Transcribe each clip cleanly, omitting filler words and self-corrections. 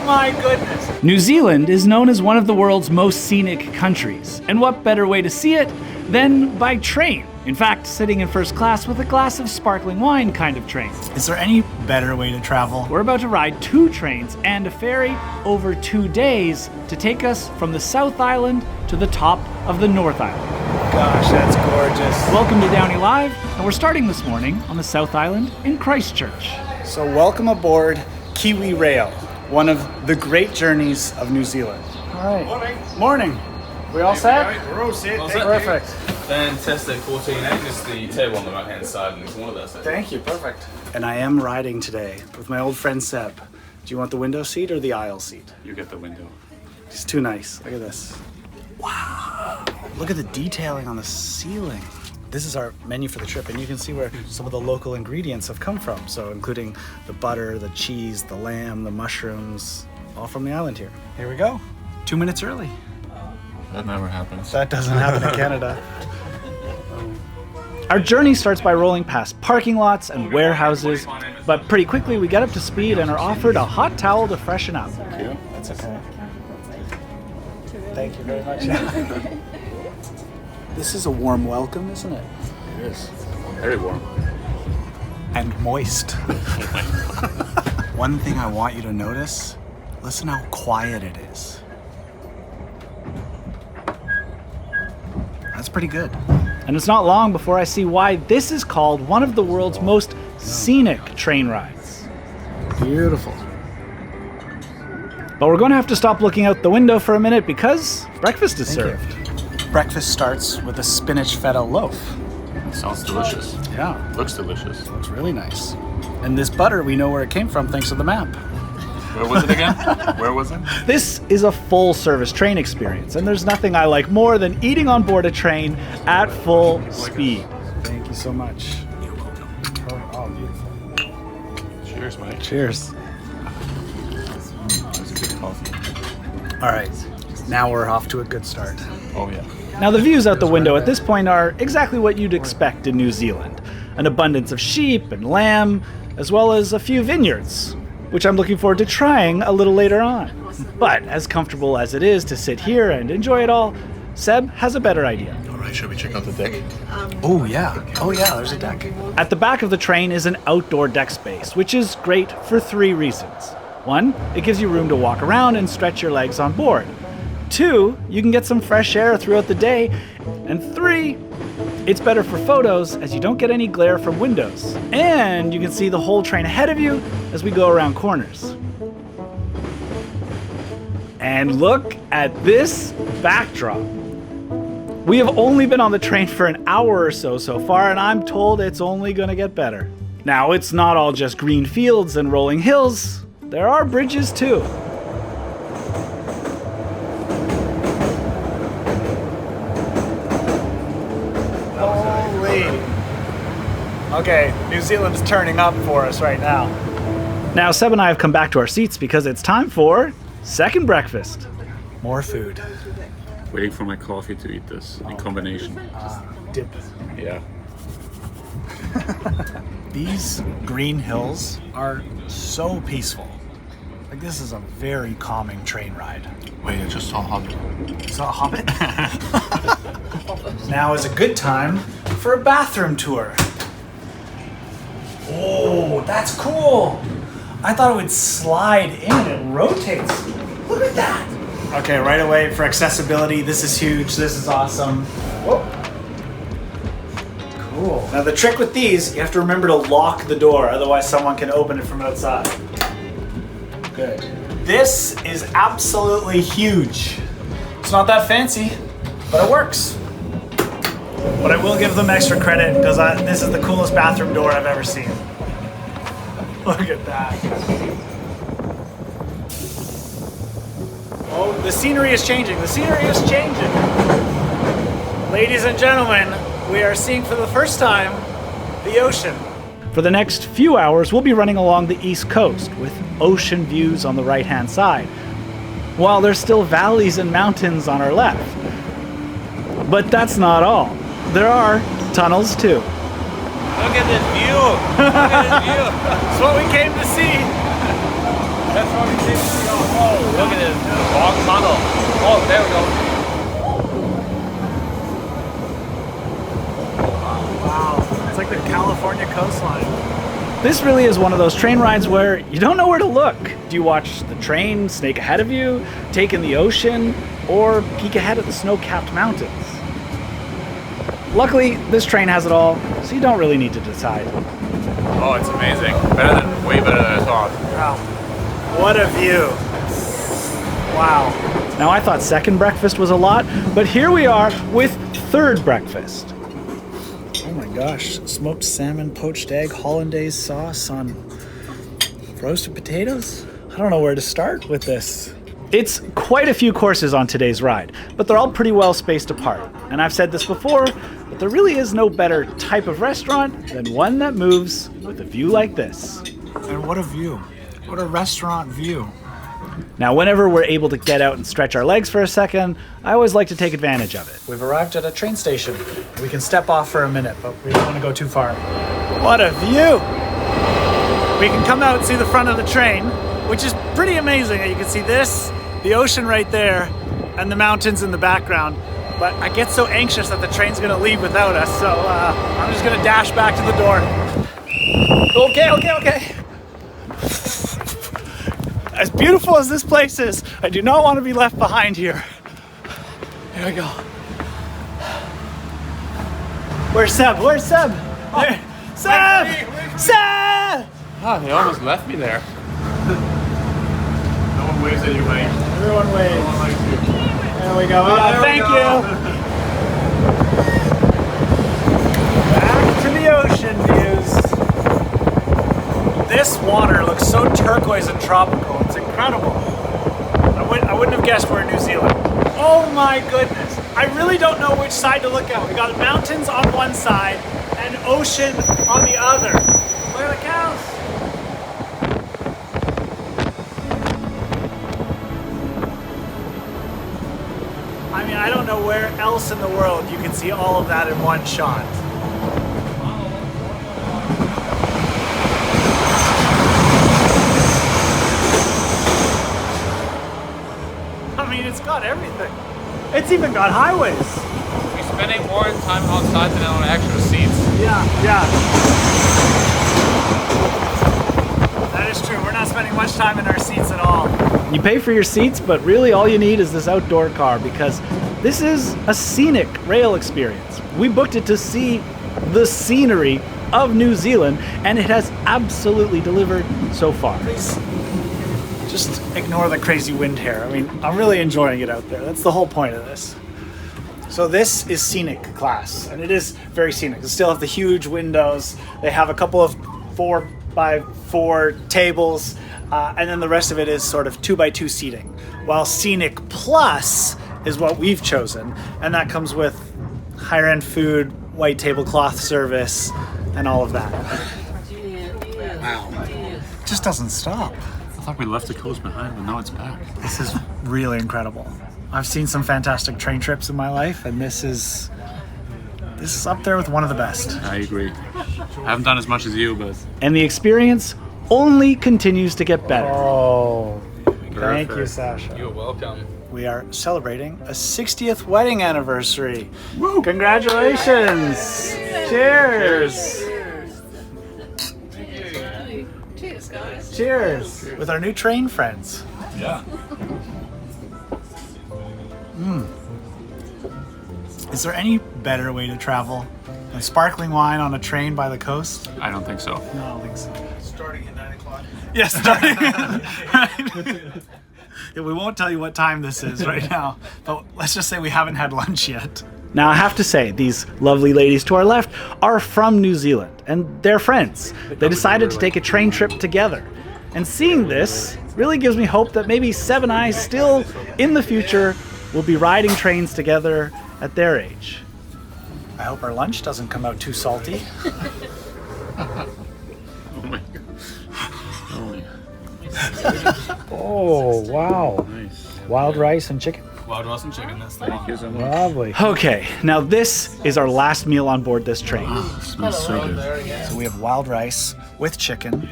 my goodness! New Zealand is known as one of the world's most scenic countries, and what better way to see it than by train? In fact, sitting in first class with a glass of sparkling wine kind of train. Is there any better way to travel? We're about to ride 2 trains and a ferry over 2 days to take us from the South Island to the top of the North Island. Gosh, that's gorgeous. Welcome to DownieLive, and we're starting this morning on the South Island in Christchurch. So welcome aboard Kiwi Rail, one of the great journeys of New Zealand. All right. Morning. Morning. We all set? We're all set. All set. Perfect. Fantastic. 14A is the table on the right hand side in the corner there. Thank you. Perfect. And I am riding today with my old friend Seb. Do you want the window seat or the aisle seat? You get the window. It's too nice. Look at this. Wow. Look at the detailing on the ceiling. This is our menu for the trip, and you can see where some of the local ingredients have come from. So including the butter, the cheese, the lamb, the mushrooms, all from the island here. Here we go. 2 minutes early. That never happens. That doesn't happen in Canada. Our journey starts by rolling past parking lots and warehouses, but pretty quickly we get up to speed and are offered a hot towel to freshen up. Thank you. That's okay. Thank you very much. This is a warm welcome, isn't it? It is. Very warm. And moist. One thing I want you to notice, listen how quiet it is. That's pretty good. And it's not long before I see why this is called one of the world's most scenic train rides. Beautiful. But we're going to have to stop looking out the window for a minute because breakfast is served. Breakfast starts with a spinach feta loaf. Sounds delicious. Yeah, Looks delicious. looks really nice. And this butter, we know where it came from thanks to the map. Where was it again? Where was it? This is a full-service train experience, and there's nothing I like more than eating on board a train at full speed. Thank you so much. Oh, beautiful. Cheers, mate. Cheers. That's a good coffee. All right, now we're off to a good start. Oh, yeah. Now the views out the window at this point are exactly what you'd expect in New Zealand. An abundance of sheep and lamb, as well as a few vineyards, which I'm looking forward to trying a little later on. But as comfortable as it is to sit here and enjoy it all, Seb has a better idea. All right, should we check out the deck? Oh yeah, there's a deck. At the back of the train is an outdoor deck space, which is great for 3 reasons. 1, it gives you room to walk around and stretch your legs on board. 2, you can get some fresh air throughout the day. And 3, it's better for photos as you don't get any glare from windows. And you can see the whole train ahead of you as we go around corners. And look at this backdrop. We have only been on the train for an hour or so far, and I'm told it's only gonna get better. Now, it's not all just green fields and rolling hills. There are bridges too. Okay, New Zealand is turning up for us right now. Now, Seb and I have come back to our seats because it's time for second breakfast. More food. Waiting for my coffee to eat this in combination. Dip. Yeah. These green hills are so peaceful. Like, this is a very calming train ride. Wait, I just saw a hobbit. You saw a hobbit? Now is a good time for a bathroom tour. Oh, that's cool. I thought it would slide in and it rotates. Look at that. Okay, right away for accessibility, this is huge. This is awesome. Whoa. Cool. Now the trick with these, you have to remember to lock the door, otherwise someone can open it from outside. Good. This is absolutely huge. It's not that fancy, but it works. But I will give them extra credit because this is the coolest bathroom door I've ever seen. Look at that. Oh, the scenery is changing. The scenery is changing. Ladies and gentlemen, we are seeing for the first time the ocean. For the next few hours, we'll be running along the east coast with ocean views on the right-hand side, while there's still valleys and mountains on our left. But that's not all. There are tunnels too. Look at this view! Look at this view! That's what we came to see. That's what we came to see. Oh, look at this long tunnel. Oh, there we go. Wow, it's like the California coastline. This really is one of those train rides where you don't know where to look. Do you watch the train snake ahead of you, take in the ocean, or peek ahead at the snow-capped mountains? Luckily, this train has it all, so you don't really need to decide. Oh, it's amazing. Way better than I thought. Wow. What a view. Wow. Now, I thought second breakfast was a lot, but here we are with third breakfast. Oh my gosh, smoked salmon, poached egg, hollandaise sauce on roasted potatoes? I don't know where to start with this. It's quite a few courses on today's ride, but they're all pretty well spaced apart. And I've said this before, but there really is no better type of restaurant than one that moves with a view like this. And what a view. What a restaurant view. Now, whenever we're able to get out and stretch our legs for a second, I always like to take advantage of it. We've arrived at a train station. We can step off for a minute, but we don't want to go too far. What a view! We can come out and see the front of the train, which is pretty amazing. You can see this, the ocean right there, and the mountains in the background. But I get so anxious that the train's gonna leave without us, so I'm just gonna dash back to the door. Okay. As beautiful as this place is, I do not want to be left behind here. Here we go. Where's Seb? Seb! Seb! Ah, they almost left me there. No one waves anyway. Everyone waves. No one likes you. There we go. Thank you. Back to the ocean views. This water looks so turquoise and tropical. It's incredible. I wouldn't have guessed we're in New Zealand. Oh my goodness. I really don't know which side to look at. We got mountains on one side and ocean on the other. Look at the cows. I mean, I don't know where else in the world you can see all of that in one shot. I mean, it's got everything. It's even got highways. We're spending more time outside than on actual seats. Yeah. That is true. We're not spending much time in our seats at all. You pay for your seats, but really all you need is this outdoor car because this is a scenic rail experience. We booked it to see the scenery of New Zealand, and it has absolutely delivered so far. Please just ignore the crazy wind here. I mean, I'm really enjoying it out there. That's the whole point of this. So this is scenic class, and it is very scenic. They still have the huge windows. They have a couple of 4x4 tables, and then the rest of it is sort of 2x2 seating. While Scenic Plus is what we've chosen, and that comes with higher end food, white tablecloth service, and all of that. Wow. It just doesn't stop. I thought we left the coast behind, but now it's back. This is really incredible. I've seen some fantastic train trips in my life, and this is up there with one of the best. I agree. I haven't done as much as you, but... And the experience only continues to get better. Oh, thank Perfect. you, Sasha. You're welcome. We are celebrating a 60th wedding anniversary. Woo! Congratulations! Cheers! Cheers, guys. Cheers! With our new train friends. Yeah. Is there any better way to travel than sparkling wine on a train by the coast? I don't think so. No, I don't think so. Starting at 9 o'clock. Yes, starting. Yeah, we won't tell you what time this is right now, but let's just say we haven't had lunch yet. Now, I have to say, these lovely ladies to our left are from New Zealand, and they're friends. They decided to take a train trip together. And seeing this really gives me hope that maybe Seb and I still, in the future, will be riding trains together at their age. I hope our lunch doesn't come out too salty. Oh my god. Oh, wow. Nice. Wild rice and chicken. Wild rice and chicken, that's the one. Lovely. Okay, now this is our last meal on board this train. Smells so good. So we have wild rice with chicken.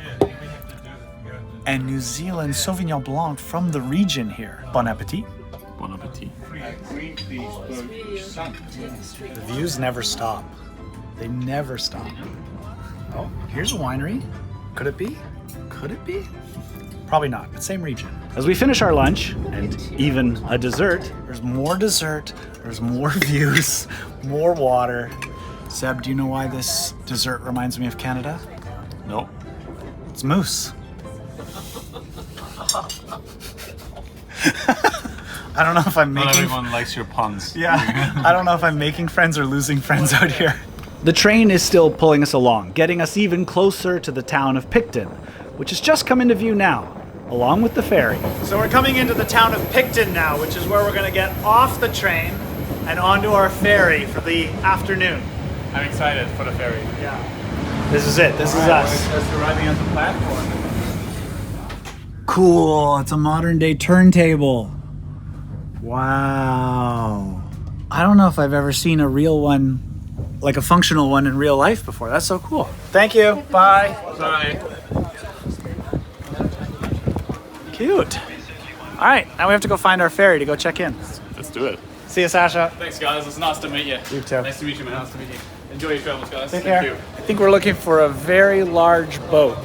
and New Zealand Sauvignon Blanc from the region here. Bon appetit. Bon appetit. The views never stop. They never stop. Oh, here's a winery. Could it be? Could it be? Probably not, but same region. As we finish our lunch, and even a dessert, there's more dessert, there's more views, more water. Seb, do you know why this dessert reminds me of Canada? No. It's moose. I don't know if I'm Not making... everyone likes your puns. Yeah, I don't know if I'm making friends or losing friends out here. The train is still pulling us along, getting us even closer to the town of Picton, which has just come into view now, along with the ferry. So we're coming into the town of Picton now, which is where we're going to get off the train and onto our ferry for the afternoon. I'm excited for the ferry. Yeah. This is it. This is us. Just arriving at the platform. Cool. It's a modern day turntable. Wow. I don't know if I've ever seen a real one, like a functional one in real life before. That's so cool. Thank you. Bye. Sorry. Cute. All right, now we have to go find our ferry to go check in. Let's do it. See you, Sasha. Thanks, guys. It's nice to meet you. You too. Nice to meet you, man. Nice to meet you. Enjoy your travels, guys. Take Thank care. you. I think we're looking for a very large boat.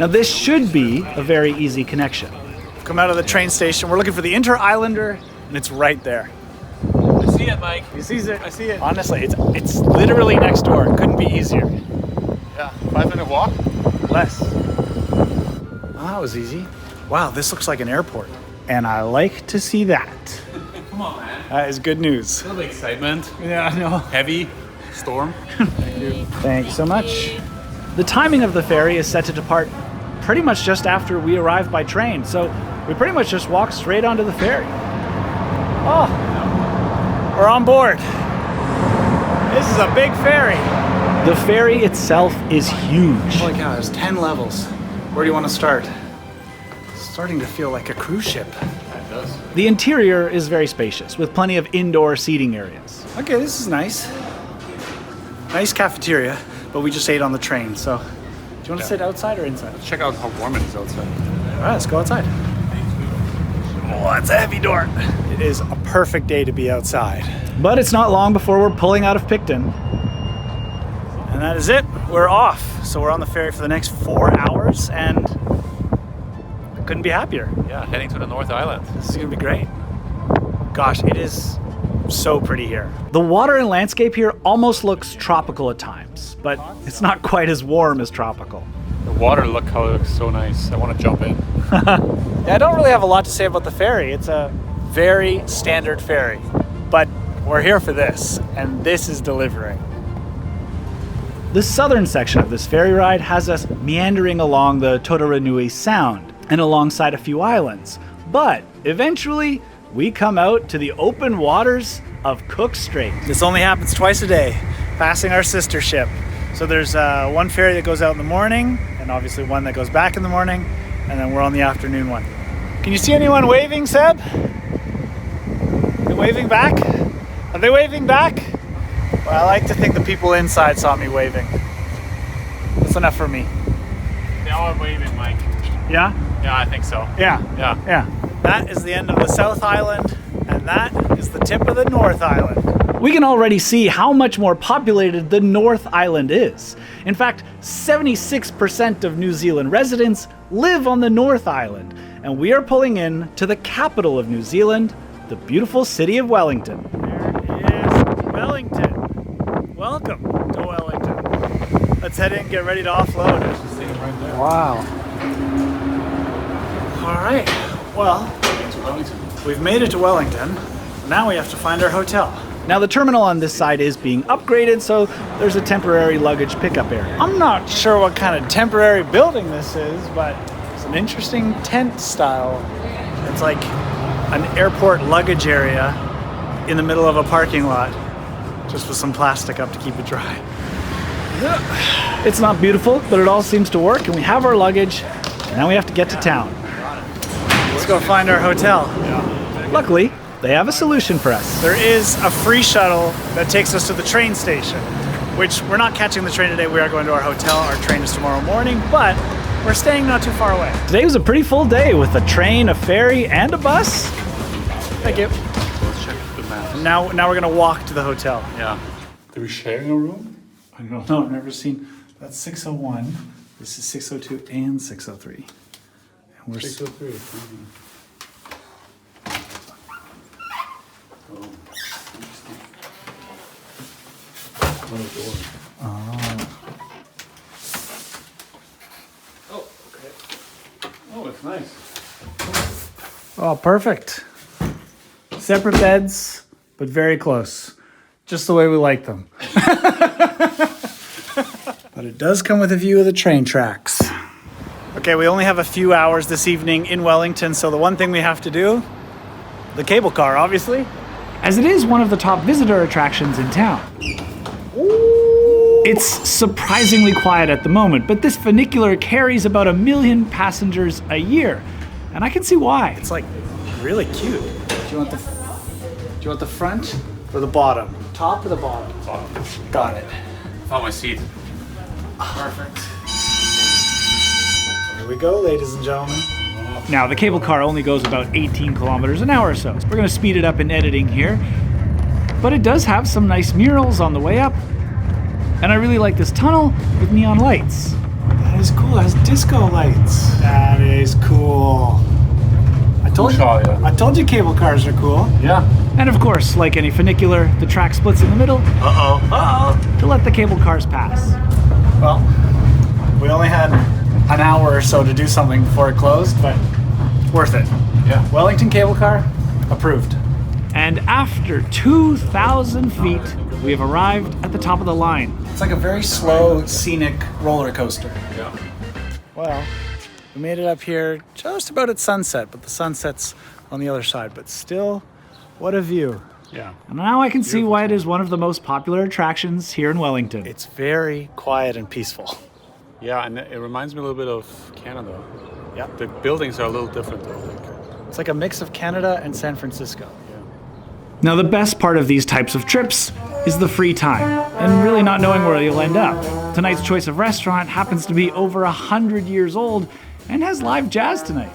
Now this should be a very easy connection. Come out of the train station. We're looking for the Inter-Islander, and it's right there. I see it, Mike. You see it? I see it. Honestly, it's literally next door. It couldn't be easier. Yeah. 5-minute walk. Less. Well, that was easy. Wow, this looks like an airport. And I like to see that. Come on, man. That is good news. A little bit excitement. Yeah, I know. Heavy storm. Thanks so much. The timing of the ferry is set to depart pretty much just after we arrive by train, so we pretty much just walk straight onto the ferry. Oh, we're on board. This is a big ferry. The ferry itself is huge. Holy cow, there's 10 levels. Where do you want to start? It's starting to feel like a cruise ship. It does. The interior is very spacious, with plenty of indoor seating areas. Okay, this is nice. Nice cafeteria, but we just ate on the train, so... Do you want to sit outside or inside? Check out how warm it is outside. All right, let's go outside. Oh, that's a heavy door. It is a perfect day to be outside. But it's not long before we're pulling out of Picton. And that is it. We're off. So we're on the ferry for the next 4 hours, and I couldn't be happier. Yeah, heading to the North Island. This is gonna be great. Gosh, it is so pretty here. The water and landscape here almost looks tropical at times, but it's not quite as warm as tropical. The water color looks so nice. I want to jump in. Yeah, I don't really have a lot to say about the ferry. It's a very standard ferry, but we're here for this, and this is delivering. The southern section of this ferry ride has us meandering along the Totaranui Sound and alongside a few islands, but eventually we come out to the open waters of Cook Strait. This only happens twice a day, passing our sister ship. So there's one ferry that goes out in the morning, and obviously one that goes back in the morning, and then we're on the afternoon one. Can you see anyone waving, Seb? They waving back? Are they waving back? Well, I like to think the people inside saw me waving. That's enough for me. They are waving, Mike. Yeah? Yeah, I think so. Yeah. Yeah. Yeah. That is the end of the South Island, and that is the tip of the North Island. We can already see how much more populated the North Island is. In fact, 76% of New Zealand residents live on the North Island, and we are pulling in to the capital of New Zealand, the beautiful city of Wellington. There is Wellington. Welcome to Wellington. Let's head in and get ready to offload. Wow. All right. Well, we've made it to Wellington. Now we have to find our hotel. Now the terminal on this side is being upgraded, so there's a temporary luggage pickup area. I'm not sure what kind of temporary building this is, but it's an interesting tent style. It's like an airport luggage area in the middle of a parking lot, just with some plastic up to keep it dry. It's not beautiful, but it all seems to work, and we have our luggage, and now we have to get to town. Let's go find our hotel. Luckily, they have a solution for us. There is a free shuttle that takes us to the train station, which we're not catching the train today. We are going to our hotel. Our train is tomorrow morning, but We're staying not too far away. Today was a pretty full day with a train, a ferry, and a bus. Thank you. Let's check the map. Now we're gonna walk to the hotel. Yeah. Are we sharing a room? I don't know, I've never seen. That's 601. This is 602 and 603. And we're 603. Oh, it's nice. Oh, perfect. Separate beds, but very close. Just the way we like them. But it does come with a view of the train tracks. Okay, we only have a few hours this evening in Wellington, so the one thing we have to do, the cable car, obviously, as it is one of the top visitor attractions in town. It's surprisingly quiet at the moment, but this funicular carries about 1 million passengers a year, and I can see why. It's like really cute. Do you want the front or the bottom? Top or the bottom? Bottom. Got it. Found my seat. Perfect. Here we go, ladies and gentlemen. Now, the cable car only goes about 18 kilometers an hour or so. We're gonna speed it up in editing here, but it does have some nice murals on the way up. And I really like this tunnel with neon lights. That is cool, it has disco lights. That is cool. I told you cable cars are cool. Yeah. And of course, like any funicular, the track splits in the middle. To let the cable cars pass. Well, we only had an hour or so to do something before it closed, but worth it. Yeah. Wellington cable car, approved. And after 2,000 feet, we have arrived at the top of the line. It's like a very slow, scenic roller coaster. Yeah. Well, we made it up here just about at sunset, but the sunset's on the other side. But still, what a view. Yeah. And now I can see why it is one of the most popular attractions here in Wellington. It's very quiet and peaceful. Yeah, and it reminds me a little bit of Canada. Yeah. The buildings are a little different though. It's like a mix of Canada and San Francisco. Now, the best part of these types of trips is the free time and really not knowing where you'll end up. Tonight's choice of restaurant happens to be over 100 years old and has live jazz tonight.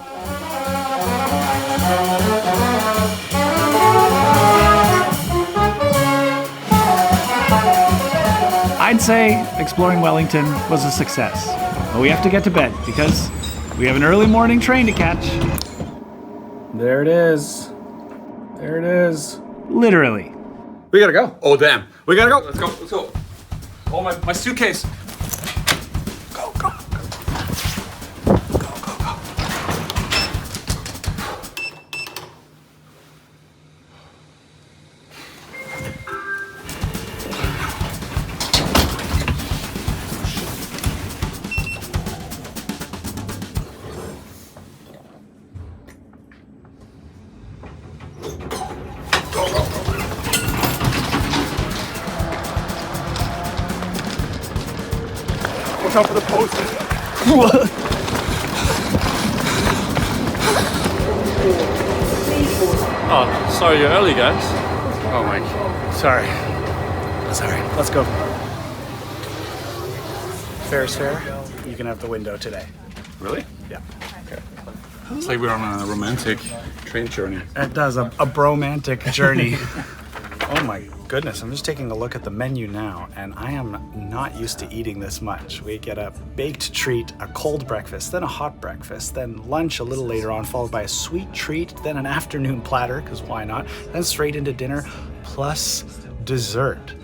I'd say exploring Wellington was a success, but we have to get to bed because we have an early morning train to catch. There it is. There it is. Literally. We gotta go. Oh damn. We gotta go. Let's go. Let's go. Oh, my suitcase. Go, go. Watch out for the post. Oh, sorry you're early, guys. Oh my. Sorry. Let's go. Fair's fair. You can have the window today. Really? Yeah. It's like we're on a romantic train journey. It does, a bromantic journey. Oh my goodness, I'm just taking a look at the menu now, and I am not used to eating this much. We get a baked treat, a cold breakfast, then a hot breakfast, then lunch a little later on, followed by a sweet treat, then an afternoon platter, because why not, then straight into dinner, plus dessert.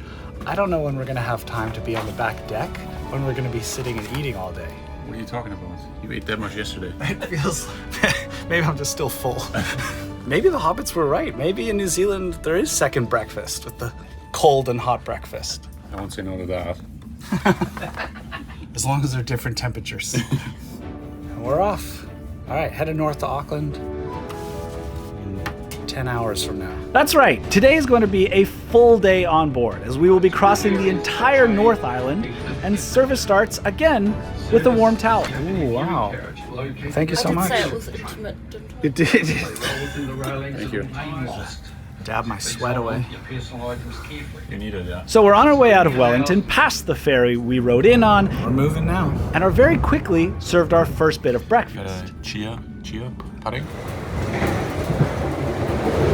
I don't know when we're gonna have time to be on the back deck, when we're gonna be sitting and eating all day. What are you talking about? You ate that much yesterday. It feels, maybe I'm just still full. Maybe the hobbits were right. Maybe in New Zealand there is second breakfast with the cold and hot breakfast. I won't say no to that. As long as they're different temperatures. And we're off. All right, headed north to Auckland in 10 hours from now. That's right. Today is going to be a full day on board as we will be crossing the entire North Island, and service starts again with a warm towel. Ooh, wow. Thank you so much. I did say it was intimate. You did. Thank you. Dab my sweat away. You need it, yeah. So we're on our way out of Wellington, past the ferry we rode in on, We're moving now. and are very quickly served our first bit of Got breakfast. a chia pudding.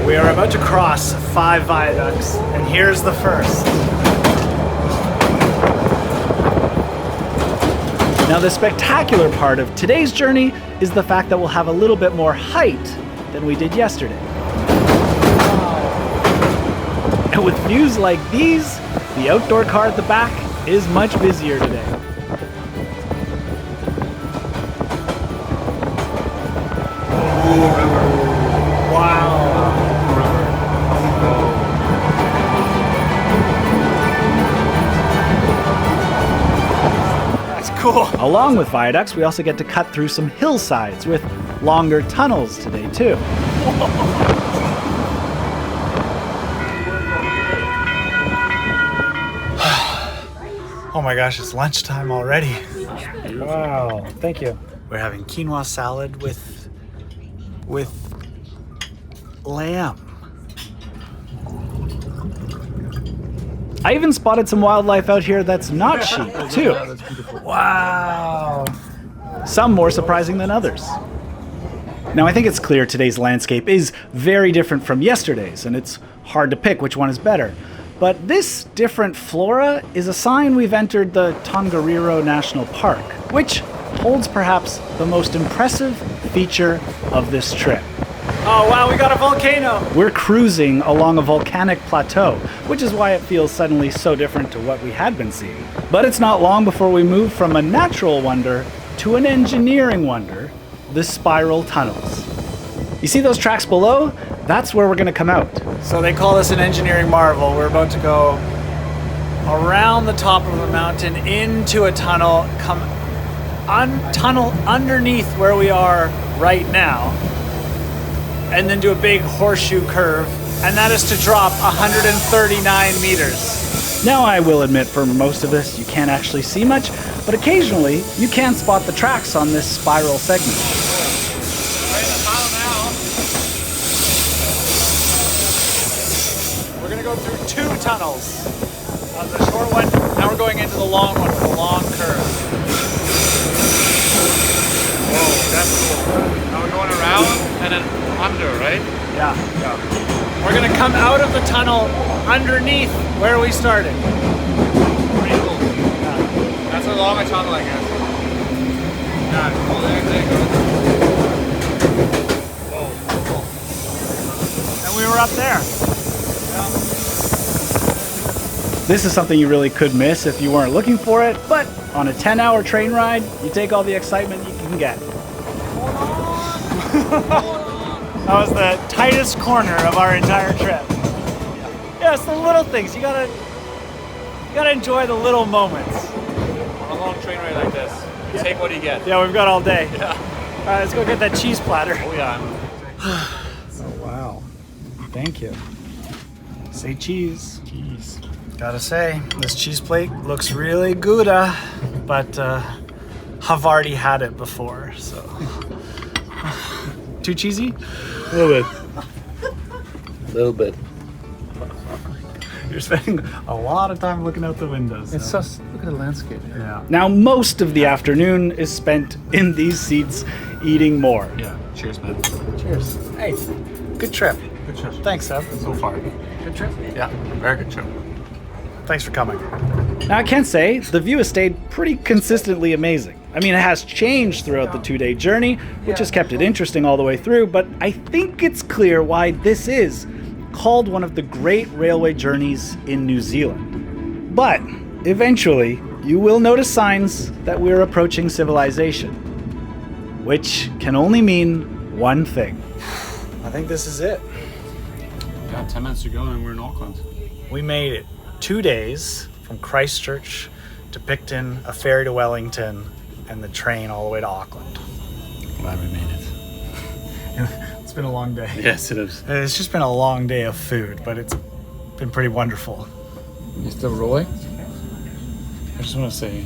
We are about to cross 5 viaducts, and here's the first. Now the spectacular part of today's journey is the fact that we'll have a little bit more height than we did yesterday. And with views like these, the outdoor car at the back is much busier today. Cool. Along with viaducts, we also get to cut through some hillsides with longer tunnels today too. Oh my gosh, it's lunchtime already. Wow, thank you. We're having quinoa salad with lamb. I even spotted some wildlife out here that's not sheep too. Wow. Some more surprising than others. Now I think it's clear today's landscape is very different from yesterday's, and it's hard to pick which one is better. But this different flora is a sign we've entered the Tongariro National Park, which holds perhaps the most impressive feature of this trip. Oh wow, we got a volcano. We're cruising along a volcanic plateau, which is why it feels suddenly so different to what we had been seeing. But it's not long before we move from a natural wonder to an engineering wonder, the spiral tunnels. You see those tracks below? That's where we're gonna come out. So they call this an engineering marvel. We're about to go around the top of a mountain into a tunnel, tunnel underneath where we are right now, and then do a big horseshoe curve, and that is to drop 139 meters. Now I will admit for most of this you can't actually see much, but occasionally you can spot the tracks on this spiral segment. We're gonna go through 2 tunnels. The short one, now we're going into the long one with a long curve. Whoa, that's cool. Now we're going around and then under, right? Yeah. We're gonna come out of the tunnel underneath where we started. Pretty cool. Yeah. That's a longer tunnel, I guess. Yeah, cool. There you go. Whoa, cool. And we were up there. This is something you really could miss if you weren't looking for it, but on a 10-hour train ride, you take all the excitement you can get. That was the tightest corner of our entire trip. Yeah, it's the little things. You gotta enjoy the little moments. On a long train ride like this, you take what you get. Yeah, we've got all day. Yeah. All right, let's go get that cheese platter. Oh yeah. Oh, wow. Thank you. Say cheese. Jeez. Gotta say, this cheese plate looks really good, but I've already had it before, so. Too cheesy? A little bit. You're spending a lot of time looking out the windows. It's just, look at the landscape. Yeah. Now most of the afternoon is spent in these seats eating more. Yeah. Cheers, man. Cheers. Hey, good trip. Good trip. Thanks, Seb. So far. Good trip? Yeah. Very good trip. Thanks for coming. Now I can say the view has stayed pretty consistently amazing. I mean, it has changed throughout the 2-day journey, which has kept it interesting all the way through, but I think it's clear why this is called one of the great railway journeys in New Zealand. But eventually, you will notice signs that we're approaching civilization, which can only mean one thing. I think this is it. Yeah, 10 minutes to go and we're in Auckland. We made it 2 days from Christchurch to Picton, a ferry to Wellington, and the train all the way to Auckland. Glad we made it. It's been a long day. Yes, it is. It's just been a long day of food, but it's been pretty wonderful. You still rolling? I just want to say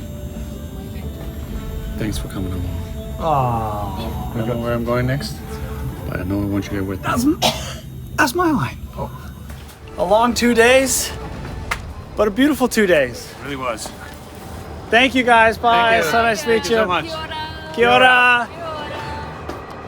thanks for coming along. Oh, I don't know where I'm going next, but I know I want you to get with me. that's my line. Oh. A long 2 days, but a beautiful 2 days. It really was. Thank you guys. Bye. Thank you. So nice to meet Thank you you. so much. Kia ora.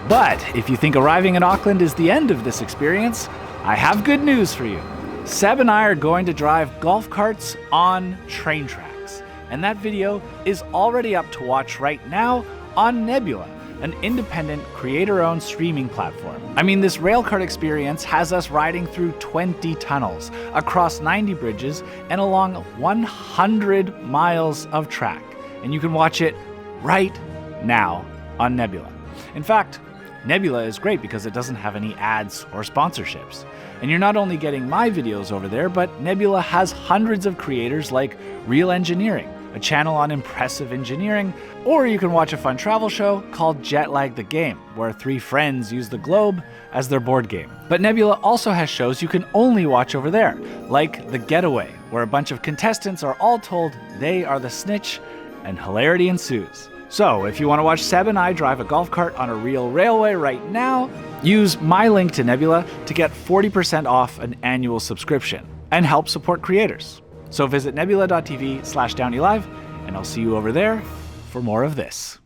But if you think arriving in Auckland is the end of this experience, I have good news for you. Seb and I are going to drive golf carts on train tracks. And that video is already up to watch right now on Nebula, an independent creator-owned streaming platform. I mean, this railcart experience has us riding through 20 tunnels, across 90 bridges, and along 100 miles of track. And you can watch it right now on Nebula. In fact, Nebula is great because it doesn't have any ads or sponsorships. And you're not only getting my videos over there, but Nebula has hundreds of creators like Real Engineering, a channel on impressive engineering, or you can watch a fun travel show called Jetlag the Game, where 3 friends use the globe as their board game. But Nebula also has shows you can only watch over there, like The Getaway, where a bunch of contestants are all told they are the snitch, and hilarity ensues. So, if you want to watch Seb and I drive a golf cart on a real railway right now, use my link to Nebula to get 40% off an annual subscription and help support creators. So visit nebula.tv/DownieLive, and I'll see you over there for more of this.